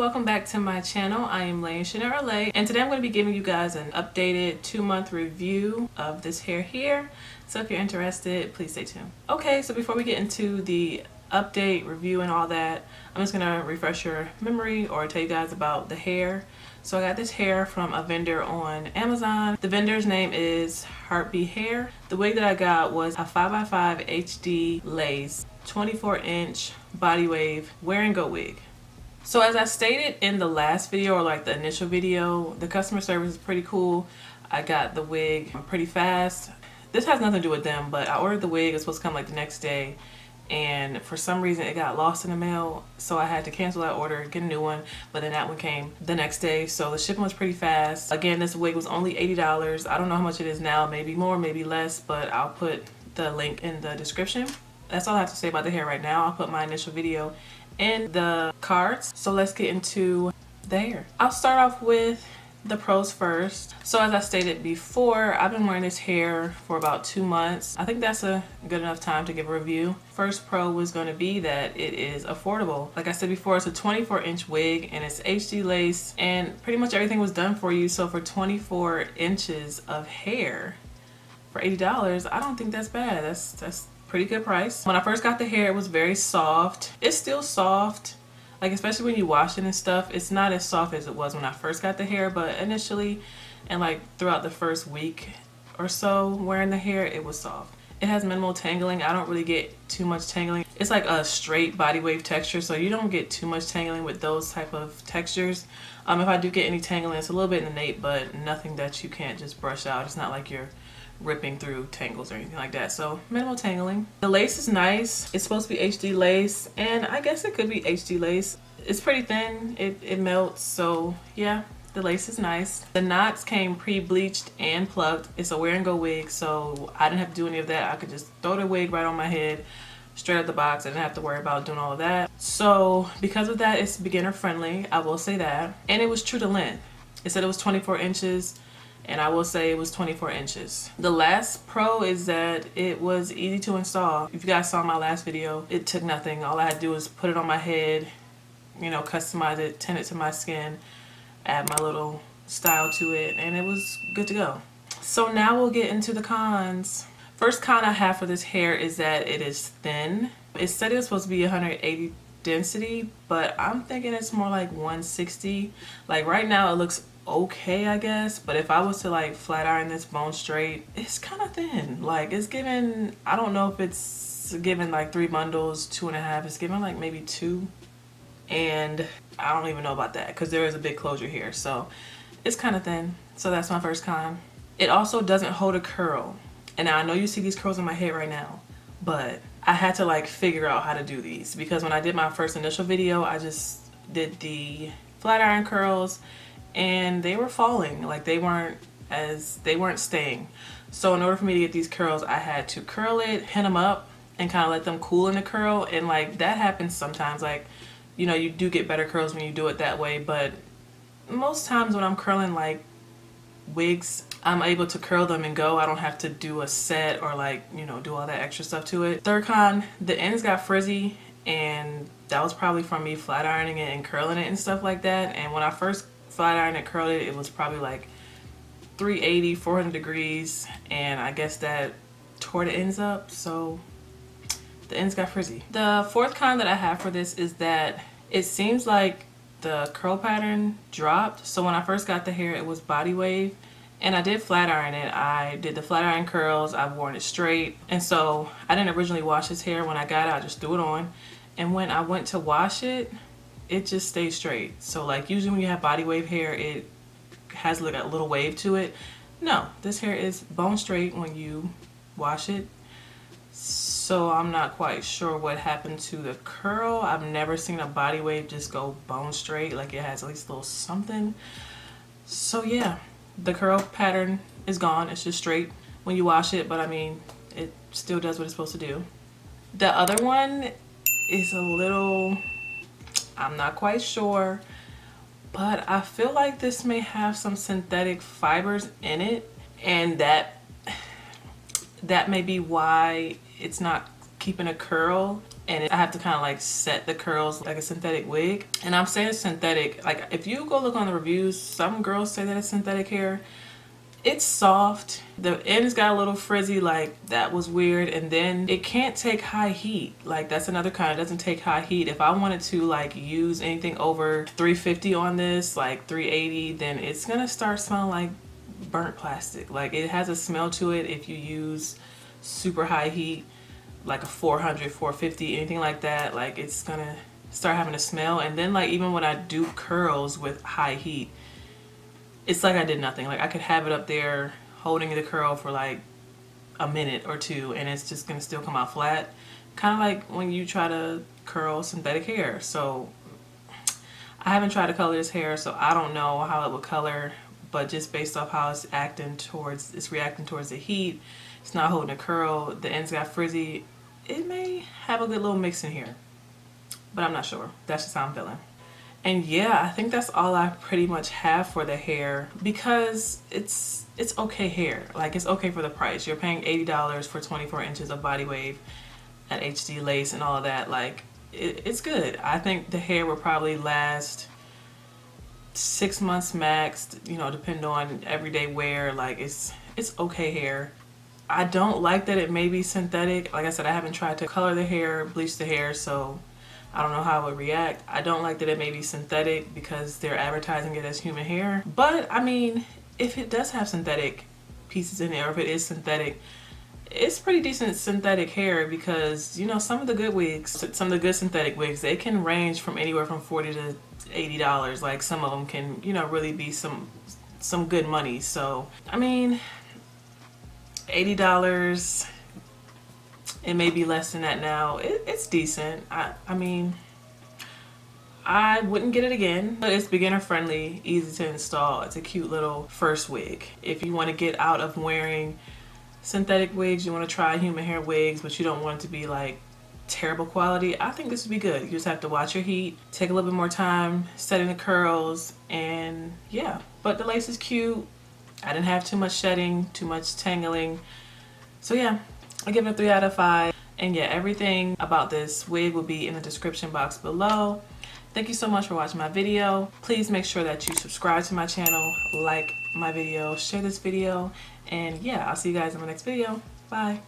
welcome back to my channel. I am laichenir, and today I'm going to be giving you guys an updated 2-month review of this hair here. So if you're interested, please stay tuned. Okay, so before we get into the update, review, and all that, I'm just going to refresh your memory or tell you guys about the hair. So I got this hair from a vendor on Amazon. The vendor's name is HEARTBEE Hair. The wig that I got was a 5x5 HD lace 24-inch body wave wear and go wig. So as I stated in the last video, or like the initial video, the customer service is pretty cool. I got the wig pretty fast. This has nothing to do with them, but I ordered the wig. It's supposed to come like the next day, and for some reason it got lost in the mail, so I had to cancel that order, get a new one, but then that one came the next day, so the shipping was pretty fast. Again, this wig was only $80. I don't know how much it is now, maybe more, maybe less, but I'll put the link in the description. That's all I have to say about the hair right now. I'll put my initial video in the cards. So let's get into the hair. I'll start off with the pros first. So as I stated before, I've been wearing this hair for about 2 months. I think that's a good enough time to give a review. First pro was going to be that it is affordable. Like I said before, it's a 24-inch wig and it's HD lace, and pretty much everything was done for you. So for 24 inches of hair for $80, I don't think that's bad. That's pretty good price. When I first got the hair, it was very soft. It's still soft, like especially when you wash it and stuff. It's not as soft as it was when I first got the hair, but initially and like throughout the first week or so wearing the hair, it was soft. It has minimal tangling. I don't really get too much tangling. It's like a straight body wave texture, so you don't get too much tangling with those type of textures. If I do get any tangling, it's a little bit in the nape, but nothing that you can't just brush out. It's not like you're ripping through tangles or anything like that, so minimal tangling. The lace is nice. It's supposed to be HD lace, and I guess it could be HD lace. It's pretty thin. It melts, so yeah, the lace is nice. The knots came pre-bleached and plucked. It's a wear and go wig, so I didn't have to do any of that. I could just throw the wig right on my head straight out the box. I didn't have to worry about doing all of that. So because of that, it's beginner friendly, I will say that. And it was true to length. It said it was 24 inches, and I will say it was 24 inches. The last pro is that it was easy to install. If you guys saw my last video, it took nothing. All I had to do was put it on my head, you know, customize it, tint it to my skin, add my little style to it, and it was good to go. So now we'll get into the cons. First con I have for this hair is that it is thin. It said it was supposed to be 180 density, but I'm thinking it's more like 160. Like right now it looks okay, I guess, but if I was to like flat iron this bone straight, it's kind of thin. Like it's given, I don't know if it's given like 3 bundles, 2.5. It's given like maybe 2, and I don't even know about that because there is a big closure here, so it's kind of thin. So that's my first con. It also doesn't hold a curl, and now I know you see these curls in my head right now, but I had to like figure out how to do these, because when I did my first initial video, I just did the flat iron curls and they were falling. Like they weren't staying. So in order for me to get these curls, I had to curl it, pin them up, and kind of let them cool in the curl. And like that happens sometimes. Like, you know, you do get better curls when you do it that way, but most times when I'm curling like wigs, I'm able to curl them and go. I don't have to do a set or like, you know, do all that extra stuff to it. Third con, the ends got frizzy, and that was probably from me flat ironing it and curling it and stuff like that. And when I first flat iron and curled it, it was probably like 380, 400 degrees, and I guess that tore the ends up, so the ends got frizzy. The fourth con that I have for this is that it seems like the curl pattern dropped. So when I first got the hair, it was body wave, and I did flat iron it. I did the flat iron curls, I've worn it straight, and so I didn't originally wash his hair. When I got it, I just threw it on, and when I went to wash it, it just stayed straight. So like usually when you have body wave hair, it has like a little wave to it. No, this hair is bone straight when you wash it. So I'm not quite sure what happened to the curl. I've never seen a body wave just go bone straight. Like it has at least a little something. So yeah, the curl pattern is gone. It's just straight when you wash it, but I mean, it still does what it's supposed to do. The other one is a little, I'm not quite sure, but I feel like this may have some synthetic fibers in it, and that may be why it's not keeping a curl. and I have to kind of like set the curls like a synthetic wig. And I'm saying it's synthetic, like if you go look on the reviews, some girls say that it's synthetic hair. It's soft, the ends got a little frizzy, like that was weird. And then it can't take high heat, like that's another kind, it doesn't take high heat. If I wanted to like use anything over 350 on this, like 380, then it's gonna start smelling like burnt plastic. Like it has a smell to it if you use super high heat, like a 400, 450, anything like that. Like it's gonna start having a smell. And then like even when I do curls with high heat, it's like I did nothing. Like I could have it up there holding the curl for like a minute or two and it's just gonna still come out flat. Kind of like when you try to curl synthetic hair. So I haven't tried to color this hair, so I don't know how it would color, but just based off how it's reacting towards the heat, it's not holding a curl, the ends got frizzy, it may have a good little mix in here, but I'm not sure. That's just how I'm feeling. And yeah, I think that's all I pretty much have for the hair, because it's okay hair. Like it's okay for the price. You're paying $80 for 24 inches of body wave at HD lace and all of that. Like it's good. I think the hair will probably last 6 months max, you know, depending on everyday wear. Like it's okay hair. I don't like that it may be synthetic. Like I said, I haven't tried to color the hair, bleach the hair, so I don't know how it would react. I don't like that it may be synthetic because they're advertising it as human hair. But I mean, if it does have synthetic pieces in it, or if it is synthetic, it's pretty decent synthetic hair, because you know some of the good wigs, some of the good synthetic wigs, they can range from anywhere from $40 to $80. Like some of them can, you know, really be some good money. So I mean, $80, it may be less than that now. It's decent. I mean, I wouldn't get it again, but it's beginner friendly, easy to install. It's a cute little first wig. If you want to get out of wearing synthetic wigs, you want to try human hair wigs, but you don't want it to be like terrible quality, I think this would be good. You just have to watch your heat, take a little bit more time setting the curls, and yeah. But the lace is cute. I didn't have too much shedding, too much tangling. So yeah, I give it a 3 out of 5. And yeah, everything about this wig will be in the description box below. Thank you so much for watching my video. Please make sure that you subscribe to my channel, like my video, share this video, and yeah, I'll see you guys in my next video. Bye.